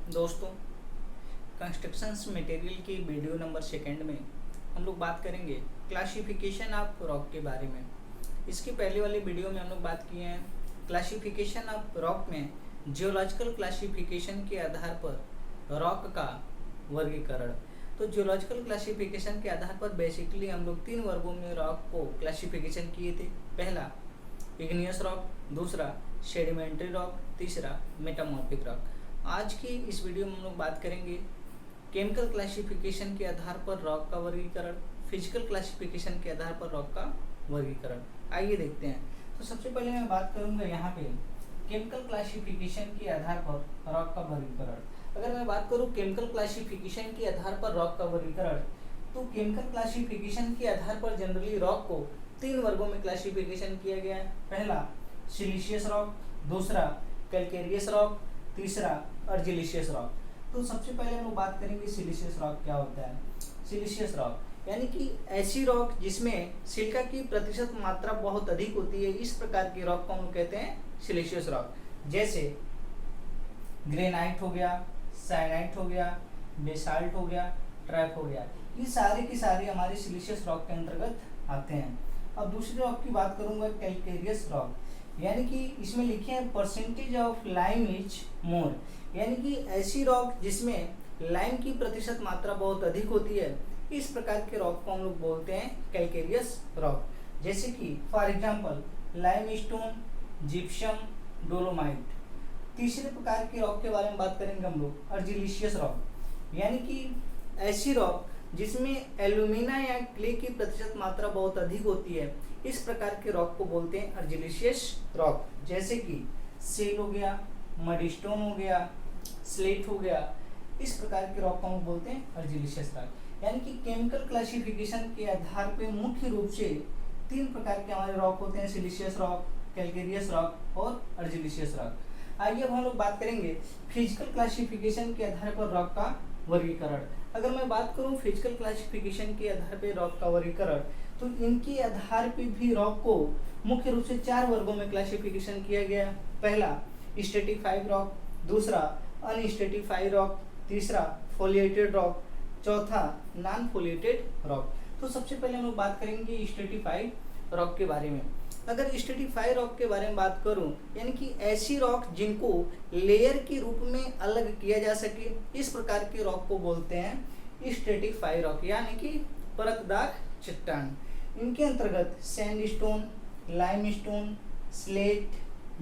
दोस्तों, constructions material की video number second में हम लोग बात करेंगे क्लासिफिकेशन ऑफ रॉक के बारे में। इसकी पहले वाली वीडियो में हम लोग बात किए हैं क्लासिफिकेशन ऑफ रॉक में जियोलॉजिकल क्लासिफिकेशन के आधार पर रॉक का वर्गीकरण। तो जियोलॉजिकल क्लासिफिकेशन के आधार पर बेसिकली हम लोग 3 वर्गों में रॉक को क्लासिफिकेशन किए थे। पहला इग्नियस रॉक, दूसरा सेडिमेंट्री रॉक, तीसरा मेटामॉर्फिक रॉक। आज की इस वीडियो में हम लोग बात करेंगे केमिकल क्लासिफिकेशन के आधार पर रॉक का वर्गीकरण, फिजिकल क्लासिफिकेशन के आधार पर रॉक का वर्गीकरण। आइए देखते हैं। तो सबसे पहले मैं बात करूंगा यहाँ पे केमिकल क्लासिफिकेशन के आधार पर रॉक का वर्गीकरण। अगर मैं बात करूँ केमिकल क्लासिफिकेशन के आधार पर रॉक का वर्गीकरण, तो केमिकल क्लासिफिकेशन के आधार पर जनरली रॉक को 3 वर्गों में क्लासिफिकेशन किया गया है। पहला सिलिशियस रॉक, दूसरा कैल्केरियस रॉक, तीसरा अर्जिलिशियस रॉक। तो सबसे पहले हम लोग बात करेंगे सिलिशियस रॉक क्या होता है। सिलिशियस रॉक यानी कि ऐसी रॉक जिसमें सिलिका की प्रतिशत मात्रा बहुत अधिक होती है, इस प्रकार की रॉक को हम लोग कहते हैं सिलिशियस रॉक। जैसे ग्रेनाइट हो गया, साइनाइट हो गया, बेसाल्ट हो गया, ट्रैप हो गया, ये सारे की सारे हमारे सिलिशियस रॉक के अंतर्गत आते हैं। अब दूसरी रॉक की बात करूंगा कैल्केरियस रॉक, यानी कि इसमें लिखे हैं percentage of lime is more, यानी कि ऐसी रॉक जिसमें लाइम की प्रतिशत मात्रा बहुत अधिक होती है, इस प्रकार के रॉक को हम लोग बोलते हैं कैल्केरियस रॉक। जैसे कि for example limestone, gypsum, dolomite. तीसरे प्रकार के रॉक के बारे में बात करेंगे हम लोग अर्जिलिशियस रॉक, यानी कि ऐसी रॉक जिसमें एल्यूमिना या क्ले की प्रतिशत मात्रा बहुत अधिक होती है, इस प्रकार के रॉक को बोलते हैं अर्जिलिशियस रॉक। जैसे कि सेल हो गया, मडस्टोन हो गया, स्लेट हो गया, इस प्रकार के रॉक को हम बोलते हैं अर्जिलिशियस रॉक। यानी कि केमिकल क्लासिफिकेशन के आधार पे मुख्य रूप से 3 प्रकार के हमारे रॉक होते हैं, सिलिशियस रॉक, कैल्केरियस रॉक और अर्जिलिशियस रॉक। आइए अब हम लोग बात करेंगे फिजिकल क्लासिफिकेशन के आधार पर रॉक का वर्गीकरण। अगर मैं बात करूं फिजिकल क्लासिफिकेशन के आधार पर रॉक का वर्गीकरण, तो इनके आधार पे भी रॉक को मुख्य रूप से 4 वर्गों में क्लासिफिकेशन किया गया है। पहला स्ट्रेटिफाइड रॉक, दूसरा अनस्ट्रेटिफाइड रॉक, तीसरा फोलिएटेड रॉक, चौथा नॉन फोलिएटेड रॉक। तो सबसे पहले हम लोग बात करेंगे स्ट्रेटिफाइड रॉक के बारे में। अगर स्ट्रेटिफाइड रॉक के बारे में बात करूं, यानी कि ऐसी रॉक जिनको लेयर के रूप में अलग किया जा सके, इस प्रकार के रॉक को बोलते हैं स्ट्रेटिफाइड रॉक, यानी कि परतदार चट्टान। इनके अंतर्गत सैंडस्टोन, लाइमस्टोन, स्लेट,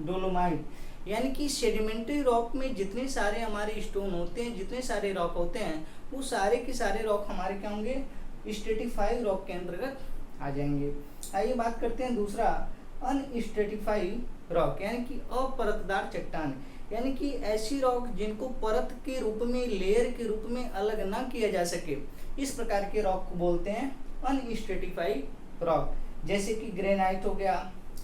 डोलोमाइट, यानी कि सेडिमेंट्री रॉक में जितने सारे हमारे स्टोन होते हैं, जितने सारे रॉक होते हैं, वो सारे के सारे रॉक हमारे क्या होंगे, स्ट्रेटिफाइड रॉक के अंतर्गत आ जाएंगे। आइए बात करते हैं दूसरा अनस्ट्रेटिफाइड रॉक, यानी कि अपरतदार चट्टान, यानी कि ऐसी रॉक जिनको परत के रूप में, लेयर के रूप में अलग ना किया जा सके, इस प्रकार के रॉक को बोलते हैं अनस्ट्रेटिफाइड रॉक। जैसे कि ग्रेनाइट हो गया,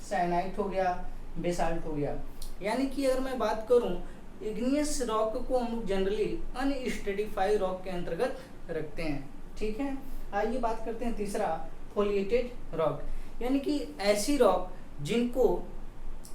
साइनाइट हो गया, बेसाल्ट हो गया। यानी कि अगर मैं बात करूं इग्नियस रॉक को हम लोग जनरली अनस्ट्रेटिफाइड रॉक के अंतर्गत रखते हैं। ठीक है, आइए बात करते हैं तीसरा फोलिएटेड रॉक, यानी कि ऐसी रॉक जिनको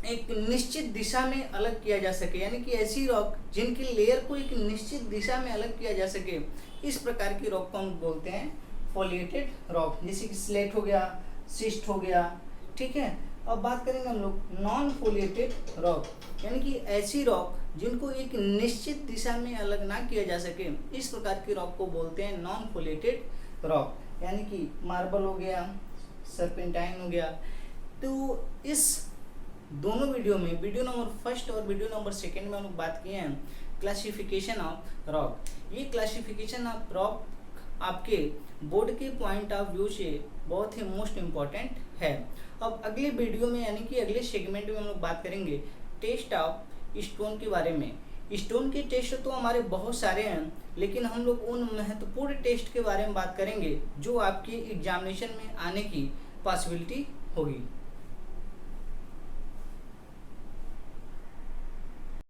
एक निश्चित दिशा में अलग किया जा सके, यानी कि ऐसी रॉक जिनकी लेयर को एक निश्चित दिशा में अलग किया जा सके, इस प्रकार की रॉक को हम बोलते हैं फोलिएटेड रॉक। जैसे कि स्लेट हो गया, सिस्ट हो गया। ठीक है, अब बात करेंगे हम लोग नॉन फोलिएटेड रॉक, यानी कि ऐसी रॉक जिनको एक निश्चित दिशा में अलग ना किया जा सके, इस प्रकार की रॉक को बोलते हैं नॉन फोलिएटेड रॉक, यानी कि मार्बल हो गया, सर्पेंटाइन हो गया। तो इस दोनों वीडियो में, वीडियो नंबर फर्स्ट और वीडियो नंबर सेकेंड में हम लोग बात किए हैं क्लासिफिकेशन ऑफ रॉक। ये क्लासिफिकेशन ऑफ रॉक आपके बोर्ड के पॉइंट ऑफ व्यू से बहुत ही मोस्ट इम्पॉर्टेंट है। अब अगले वीडियो में, यानी कि अगले सेगमेंट में हम लोग बात करेंगे टेस्ट ऑफ स्टोन के बारे में। स्टोन के टेस्ट तो हमारे बहुत सारे हैं, लेकिन हम लोग उन महत्वपूर्ण टेस्ट के बारे में बात करेंगे जो आपके एग्जामिनेशन में आने की पॉसिबिलिटी होगी।